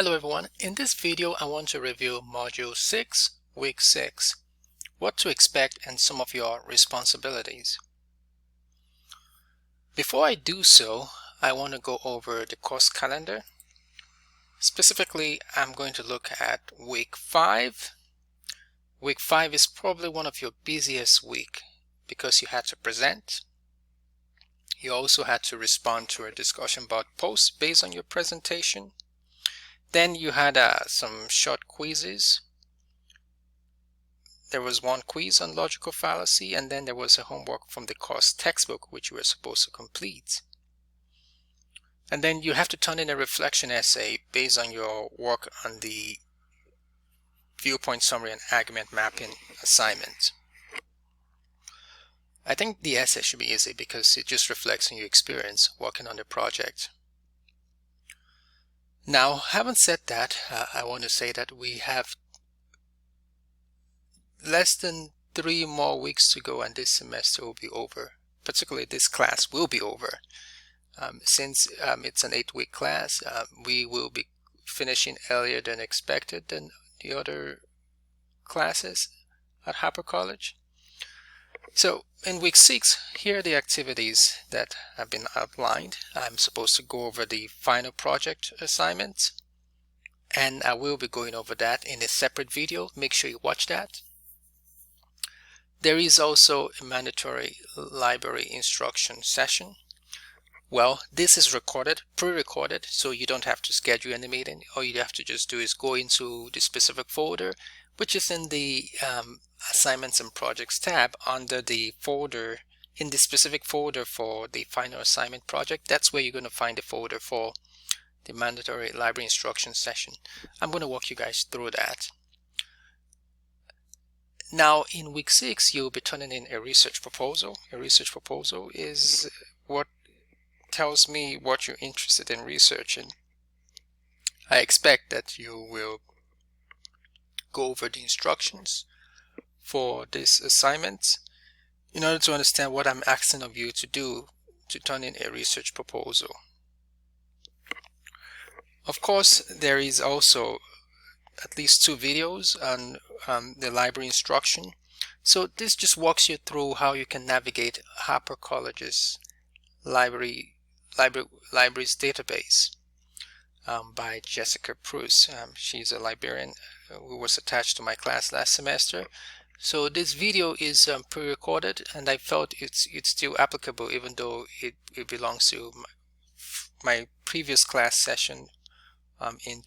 Hello everyone, in this video I want to review Module 6, Week 6, what to expect and some of your responsibilities. Before I do so, I want to go over the course calendar. Specifically, I'm going to look at Week 5. Week 5 is probably one of your busiest week because you had to present. You also had to respond to a discussion about posts based on your presentation. Then you had some short quizzes. There was one quiz on logical fallacy, and then there was a homework from the course textbook which you were supposed to complete. And then you have to turn in a reflection essay based on your work on the viewpoint summary and argument mapping assignment. I think the essay should be easy because it just reflects on your experience working on the project. Now, having said that, I want to say that we have less than 3 more weeks to go and this semester will be over. Particularly this class will be over. Since it's an 8-week class, we will be finishing earlier than expected than the other classes at Harper College. So in week 6, here are the activities that have been outlined. I'm supposed to go over the final project assignment, and I will be going over that in a separate video. Make sure you watch that. There is also a mandatory library instruction session. Well, this is recorded, pre-recorded, so you don't have to schedule any meeting. All you have to just do is go into the specific folder, which is in the Assignments and Projects tab under the folder, in the specific folder for the final assignment project. That's where you're going to find the folder for the mandatory library instruction session. I'm going to walk you guys through that. Now, in week 6, you'll be turning in a research proposal. A research proposal is what tells me what you're interested in researching. I expect that you will go over the instructions for this assignment in order to understand what I'm asking of you to do to turn in a research proposal. Of course, there is also at least 2 videos on the library instruction. So this just walks you through how you can navigate Harper College's libraries database by Jessica Bruce. She's a librarian who was attached to my class last semester. So this video is pre-recorded, and I felt it's still applicable even though it belongs to my previous class session in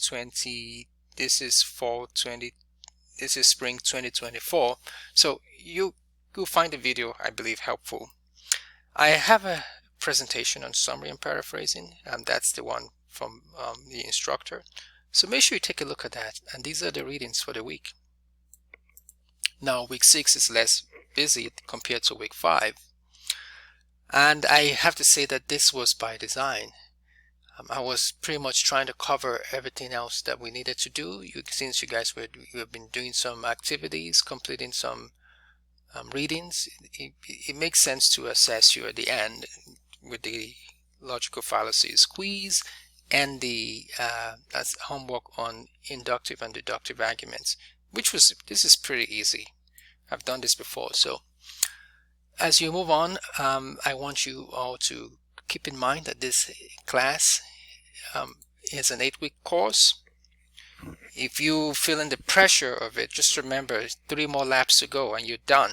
this is spring 2024. So you'll find the video, I believe, helpful. I have a presentation on summary and paraphrasing, and that's the one from the instructor. So make sure you take a look at that, and these are the readings for the week. Now, week 6 is less busy compared to week 5, and I have to say that this was by design. I was pretty much trying to cover everything else that we needed to do. Since you guys you have been doing some activities, completing some readings, it makes sense to assess you at the end with the logical fallacies quiz and the homework on inductive and deductive arguments, this is pretty easy. I've done this before. So as you move on, I want you all to keep in mind that this class is an 8-week course. If you feel in the pressure of it, just remember 3 more laps to go and you're done.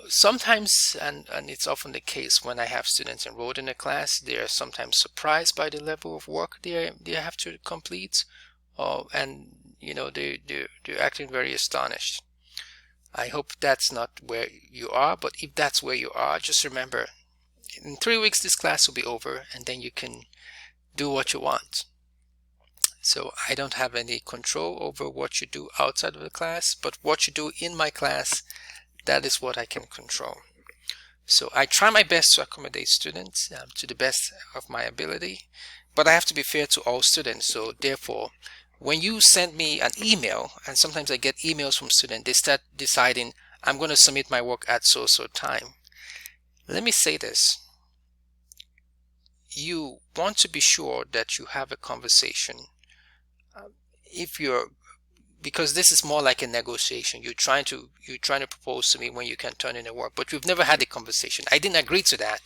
Sometimes, and it's often the case when I have students enrolled in a class, they are sometimes surprised by the level of work they have to complete, and you know, they're acting very astonished. I hope that's not where you are, but if that's where you are, just remember, in 3 weeks this class will be over, and then you can do what you want. So I don't have any control over what you do outside of the class, but what you do in my class, that is what I can control. So I try my best to accommodate students to the best of my ability, but I have to be fair to all students. So therefore, when you send me an email, and sometimes I get emails from students, they start deciding, I'm going to submit my work at so time. Let me say this. you want to be sure that you have a conversation. If you're Because this is more like a negotiation. You're trying to propose to me when you can turn in the work, but we've never had a conversation. I didn't agree to that.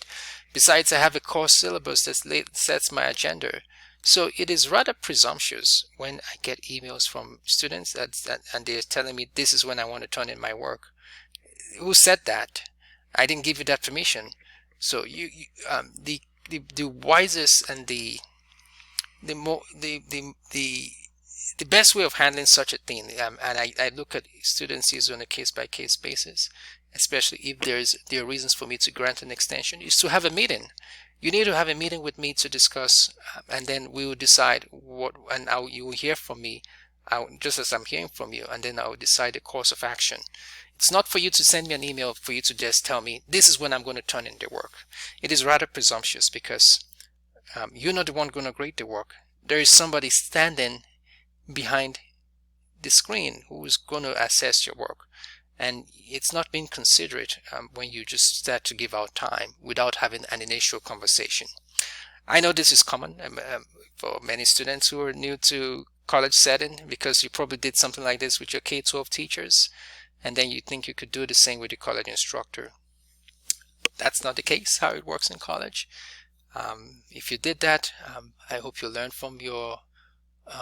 Besides, I have a course syllabus that sets my agenda. So it is rather presumptuous when I get emails from students and they're telling me this is when I want to turn in my work. Who said that? I didn't give you that permission. So the wisest and the best way of handling such a thing, and I look at students on a case-by-case basis, especially if there are reasons for me to grant an extension, is to have a meeting. You need to have a meeting with me to discuss, and then we will decide what, and you will hear from me, just as I'm hearing from you, and then I will decide the course of action. It's not for you to send me an email for you to just tell me this is when I'm going to turn in the work. It is rather presumptuous because you're not the one going to grade the work. There is somebody standing behind the screen who is going to assess your work, and it's not being considerate when you just start to give out time without having an initial conversation. I know this is common for many students who are new to college setting, because you probably did something like this with your K-12 teachers, and then you think you could do the same with your college instructor. That's not the case how it works in college. If you did that, I hope you learned from your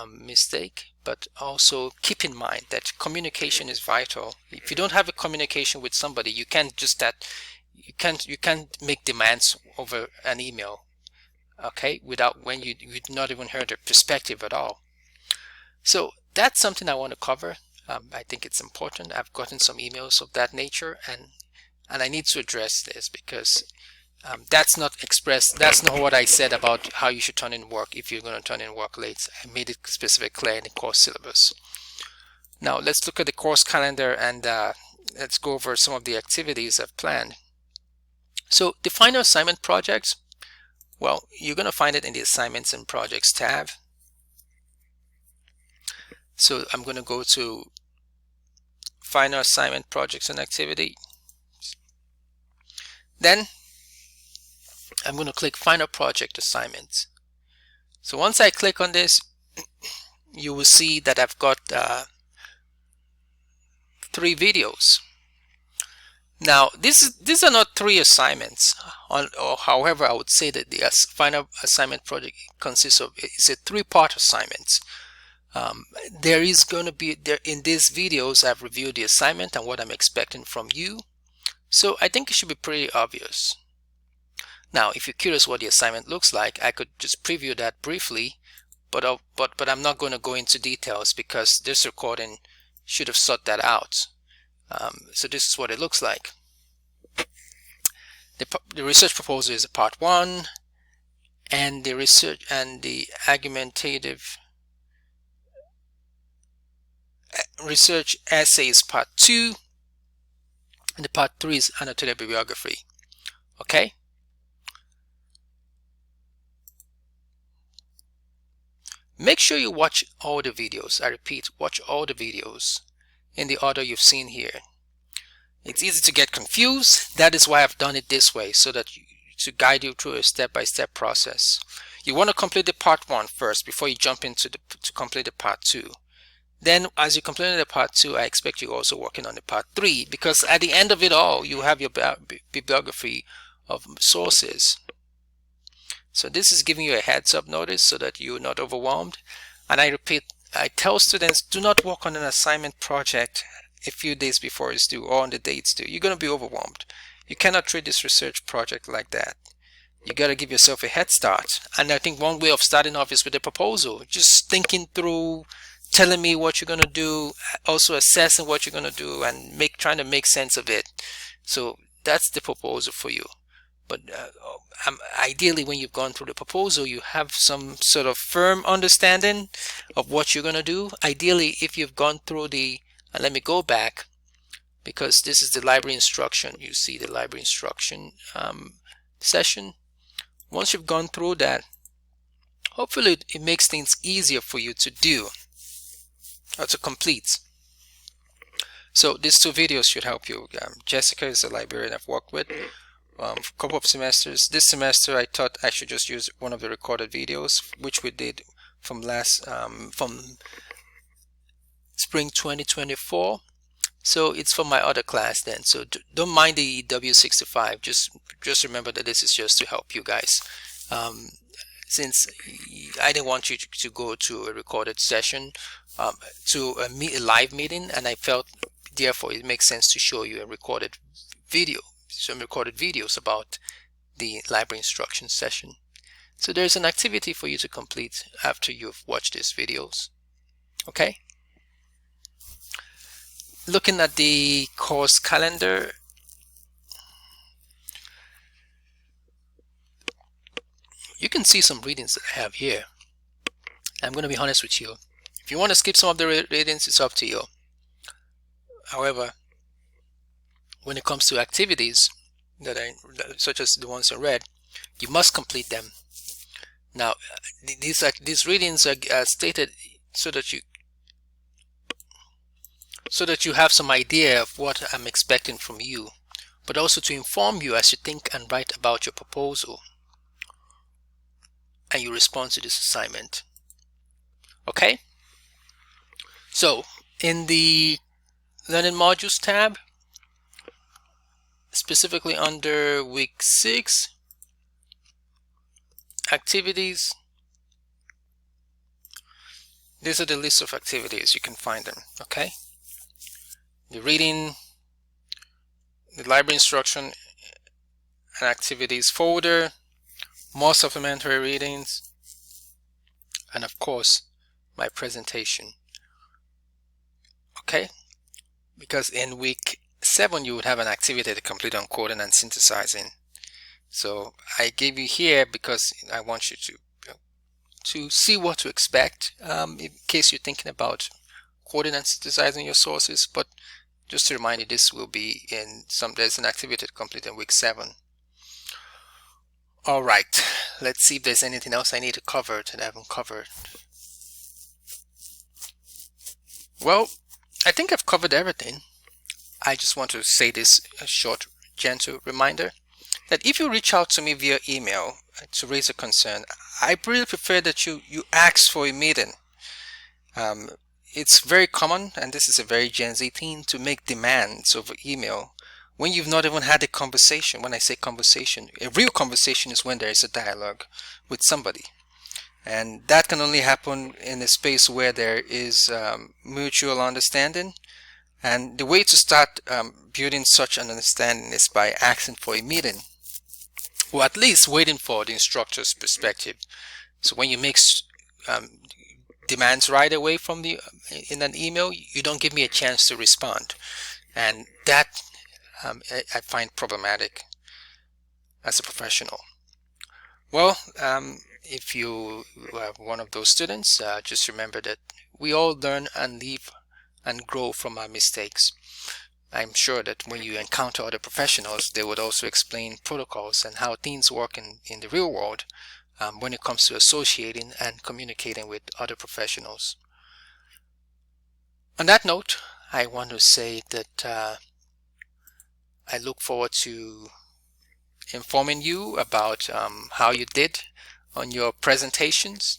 mistake, but also keep in mind that communication is vital. If you don't have a communication with somebody, you can't make demands over an email, okay, without when you've not even heard their perspective at all. So that's something I want to cover. I think it's important. I've gotten some emails of that nature, and I need to address this because that's not what I said about how you should turn in work if you're going to turn in work late. I made it specifically clear in the course syllabus. Now let's look at the course calendar and let's go over some of the activities I've planned. So the final assignment projects, well, you're going to find it in the assignments and projects tab. So I'm going to go to final assignment projects and activity. Then I'm going to click Final Project Assignments. So once I click on this, you will see that I've got 3 videos. Now these are not 3 assignments, or however I would say that the final assignment project consists of, it's a 3-part assignment. There is going to be, in these videos I've reviewed the assignment and what I'm expecting from you. So I think it should be pretty obvious. Now, if you're curious what the assignment looks like, I could just preview that briefly, but I'm not going to go into details because this recording should have sought that out. So this is what it looks like. The research proposal is a part 1, and the research and the argumentative research essay is part 2, and the part 3 is annotated bibliography. Okay. Make sure you watch all the videos. I repeat, watch all the videos in the order you've seen here. It's easy to get confused. That is why I've done it this way, so that to guide you through a step-by-step process. You want to complete the part 1 first before you jump into to complete the part 2. Then as you complete the part 2, I expect you also working on the part 3, because at the end of it all, you have your bibliography of sources. So this is giving you a heads up notice so that you're not overwhelmed. And I repeat, I tell students, do not work on an assignment project a few days before it's due or on the day it's due. You're going to be overwhelmed. You cannot treat this research project like that. You got to give yourself a head start. And I think one way of starting off is with a proposal. Just thinking through, telling me what you're going to do, also assessing what you're going to do, and trying to make sense of it. So that's the proposal for you. But ideally, when you've gone through the proposal, you have some sort of firm understanding of what you're going to do. Ideally, if you've gone through and let me go back, because this is the library instruction. You see the library instruction session. Once you've gone through that, hopefully it makes things easier for you to do or to complete. So these 2 videos should help you. Jessica is a librarian I've worked with couple of semesters. This semester I thought I should just use one of the recorded videos, which we did from from spring 2024. So it's from my other class then. So don't mind the W-65. Just remember that this is just to help you guys. Since I didn't want you to go to a recorded session, to a live meeting, and I felt therefore it makes sense to show you a recorded video, some recorded videos about the library instruction session. So there's an activity for you to complete after you've watched these videos. Okay? Looking at the course calendar, you can see some readings that I have here. I'm going to be honest with you. If you want to skip some of the readings, it's up to you. However, when it comes to activities such as the ones I read, you must complete them. Now, these readings are stated so that you have some idea of what I'm expecting from you, but also to inform you as you think and write about your proposal and you respond to this assignment. Okay? So, in the Learning Modules tab, specifically under week 6, activities, these are the list of activities. You can find them. Okay? The reading, the library instruction and activities folder, more supplementary readings, and of course my presentation. Okay? Because in week 7 you would have an activity to complete on coding and synthesizing. So I gave you here because I want you to see what to expect in case you're thinking about coding and synthesizing your sources. But just to remind you, this will be there's an activity to complete in week 7. Alright, let's see if there's anything else I need to cover that I haven't covered. Well, I think I've covered everything. I just want to say this a short, gentle reminder that if you reach out to me via email to raise a concern, I really prefer that you ask for a meeting. It's very common, and this is a very Gen Z thing, to make demands over email when you've not even had a conversation. When I say conversation, a real conversation is when there is a dialogue with somebody. And that can only happen in a space where there is mutual understanding. And the way to start building such an understanding is by asking for a meeting, or at least waiting for the instructor's perspective. So when you make demands right away from in an email, you don't give me a chance to respond, and that I find problematic as a professional. Well, if you are one of those students, just remember that we all learn and live and grow from our mistakes. I'm sure that when you encounter other professionals, they would also explain protocols and how things work in the real world when it comes to associating and communicating with other professionals. On that note, I want to say that I look forward to informing you about how you did on your presentations.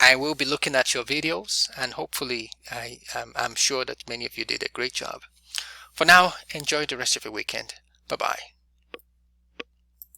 I will be looking at your videos, and hopefully I'm sure that many of you did a great job. For now, enjoy the rest of your weekend. Bye-bye.